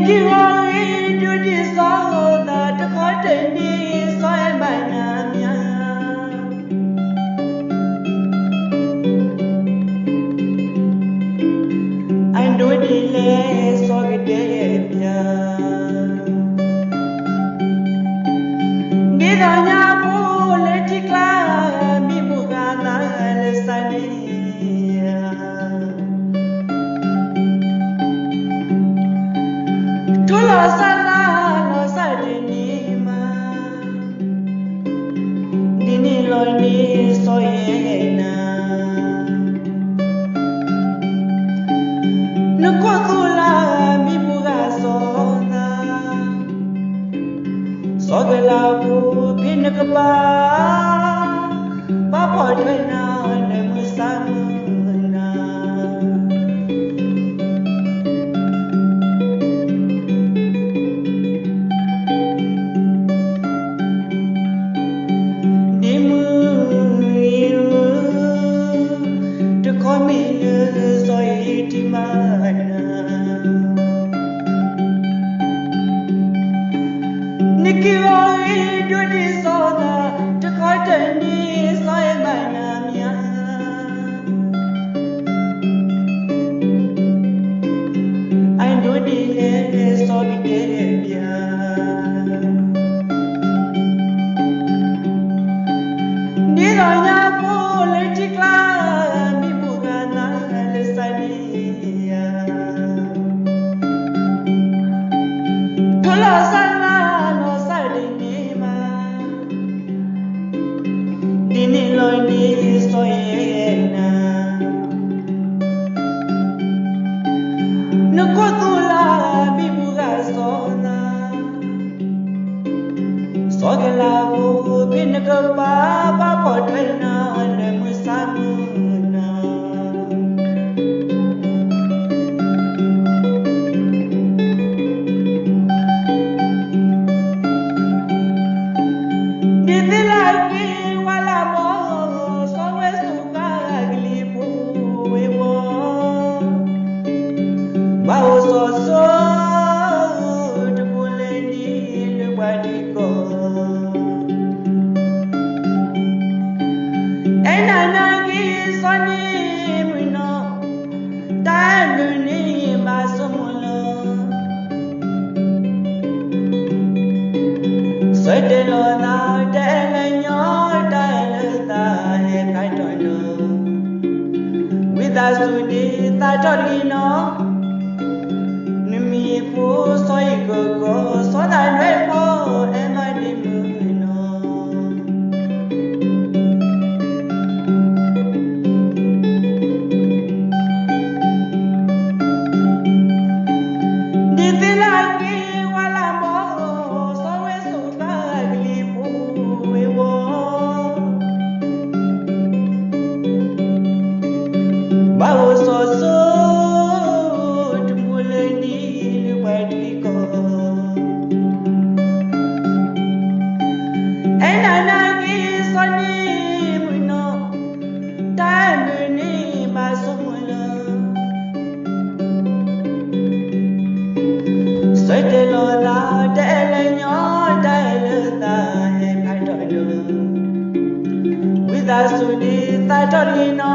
Nikki Rory do this all that the cotton is so by Namia. I do delay so good day. Nidanya politica bibugana lesania. Tulo sala no sadinima. Dini loni soyena. Nukotula bibuga soda. Sogala bu pinakaba. Papa dena nemusamuna. Dimu to come in so itimana. Nikki Rory do this soda to cotton is like my namia. I do the so behavior. Nidanya politica bibugana lesania. Tulo sala no sadinima. Dini loni soyena. Nukotula bibuga sona. Sogala bu pinakaba papa dena nemusamuna. Dizilagi wala mo sowe suka glibu wewo. Bao so tupuleni lwadiko. Enanagi soni muno tanuni masumulo. Sodelo na delenyo delta he kaitono. With us to the tatorino. Numi pu soy gogo so that repo emadimuno. Dizilagi wala mo sowe suka glibu wewo. Bao so tupuleni lwadiko. Enanagi soni muno tanuni masumulo. Sodelo na delenyo delta he kaitono. With us to the tatorino.